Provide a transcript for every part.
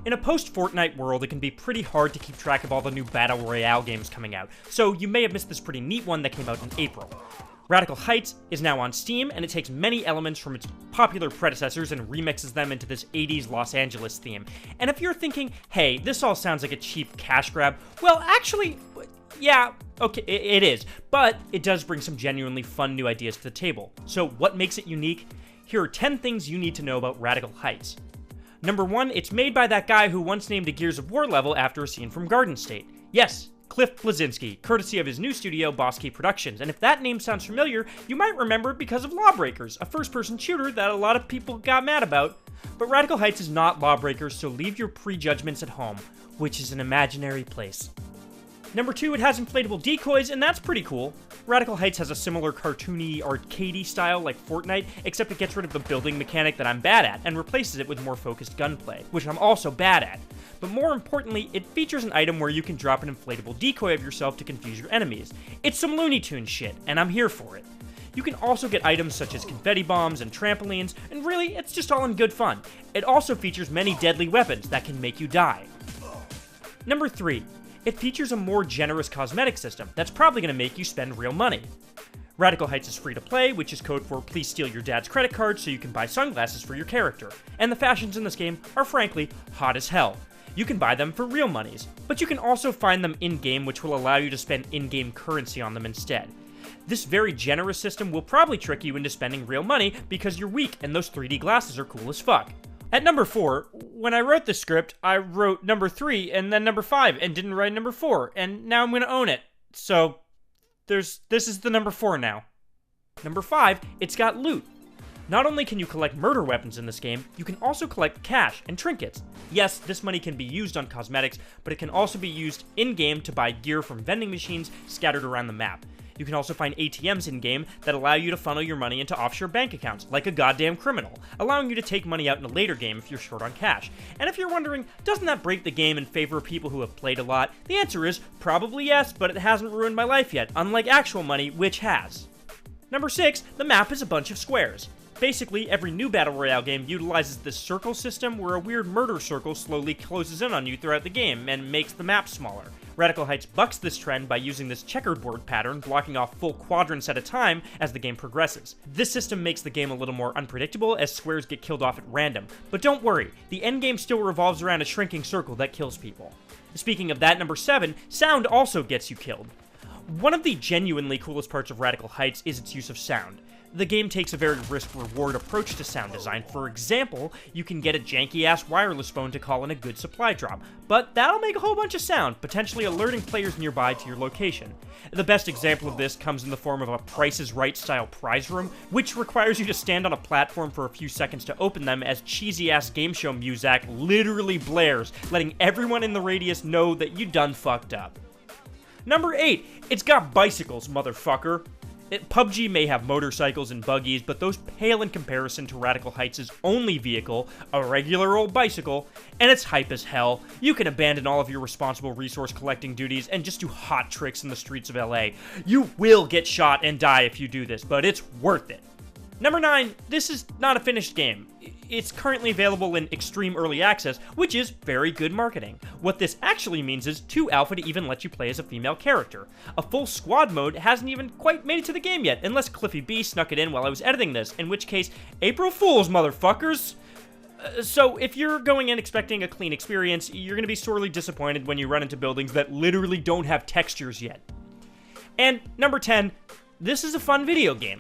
In a post-Fortnite world, it can be pretty hard to keep track of all the new Battle Royale games coming out, so you may have missed this pretty neat one that came out in April. Radical Heights is now on Steam, and it takes many elements from its popular predecessors and remixes them into this 80s Los Angeles theme. And if you're thinking, hey, this all sounds like a cheap cash grab, well, actually, yeah, okay, it is, but it does bring some genuinely fun new ideas to the table. So what makes it unique? Here are 10 things you need to know about Radical Heights. Number 1, it's made by that guy who once named a Gears of War level after a scene from Garden State. Yes, Cliff Bleszinski, courtesy of his new studio, Boss Key Productions. And if that name sounds familiar, you might remember it because of Lawbreakers, a first-person shooter that a lot of people got mad about. But Radical Heights is not Lawbreakers, so leave your prejudgments at home, which is an imaginary place. Number 2, it has inflatable decoys, and that's pretty cool. Radical Heights has a similar cartoony, arcadey style like Fortnite, except it gets rid of the building mechanic that I'm bad at, and replaces it with more focused gunplay, which I'm also bad at. But more importantly, it features an item where you can drop an inflatable decoy of yourself to confuse your enemies. It's some Looney Tunes shit, and I'm here for it. You can also get items such as confetti bombs and trampolines, and really, it's just all in good fun. It also features many deadly weapons that can make you die. Number 3. It features a more generous cosmetic system that's probably going to make you spend real money. Radical Heights is free to play, which is code for please steal your dad's credit card so you can buy sunglasses for your character. And the fashions in this game are frankly hot as hell. You can buy them for real monies, but you can also find them in-game, which will allow you to spend in-game currency on them instead. This very generous system will probably trick you into spending real money because you're weak and those 3D glasses are cool as fuck. At number 4, when I wrote the script, I wrote number 3 and then number 5 and didn't write number 4, and now I'm gonna own it. So, this is the number 4 now. Number 5, it's got loot. Not only can you collect murder weapons in this game, you can also collect cash and trinkets. Yes, this money can be used on cosmetics, but it can also be used in-game to buy gear from vending machines scattered around the map. You can also find ATMs in-game that allow you to funnel your money into offshore bank accounts, like a goddamn criminal, allowing you to take money out in a later game if you're short on cash. And if you're wondering, doesn't that break the game in favor of people who have played a lot? The answer is probably yes, but it hasn't ruined my life yet, unlike actual money, which has. Number 6, the map is a bunch of squares. Basically, every new Battle Royale game utilizes this circle system where a weird murder circle slowly closes in on you throughout the game and makes the map smaller. Radical Heights bucks this trend by using this checkerboard pattern, blocking off full quadrants at a time as the game progresses. This system makes the game a little more unpredictable as squares get killed off at random, but don't worry, the endgame still revolves around a shrinking circle that kills people. Speaking of that, number 7, sound also gets you killed. One of the genuinely coolest parts of Radical Heights is its use of sound. The game takes a very risk-reward approach to sound design. For example, you can get a janky-ass wireless phone to call in a good supply drop, but that'll make a whole bunch of sound, potentially alerting players nearby to your location. The best example of this comes in the form of a Price is Right style prize room, which requires you to stand on a platform for a few seconds to open them as cheesy-ass game show music literally blares, letting everyone in the radius know that you done fucked up. Number 8, it's got bicycles, motherfucker. PUBG may have motorcycles and buggies, but those pale in comparison to Radical Heights' only vehicle, a regular old bicycle, and it's hype as hell. You can abandon all of your responsible resource collecting duties and just do hot tricks in the streets of LA. You will get shot and die if you do this, but it's worth it. Number 9, this is not a finished game. It's currently available in Extreme Early Access, which is very good marketing. What this actually means is 2 alpha to even let you play as a female character. A full squad mode hasn't even quite made it to the game yet, unless Cliffy B snuck it in while I was editing this, in which case, April Fools, motherfuckers! So, if you're going in expecting a clean experience, you're going to be sorely disappointed when you run into buildings that literally don't have textures yet. And number 10, this is a fun video game.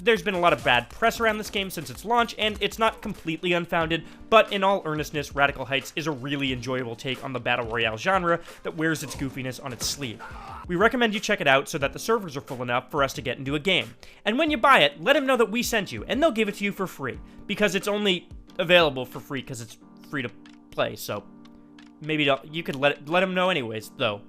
There's been a lot of bad press around this game since its launch, and it's not completely unfounded, but in all earnestness, Radical Heights is a really enjoyable take on the Battle Royale genre that wears its goofiness on its sleeve. We recommend you check it out so that the servers are full enough for us to get into a game. And when you buy it, let them know that we sent you, and they'll give it to you for free, because it's only available for free because it's free to play, so maybe you could let them know anyways, though.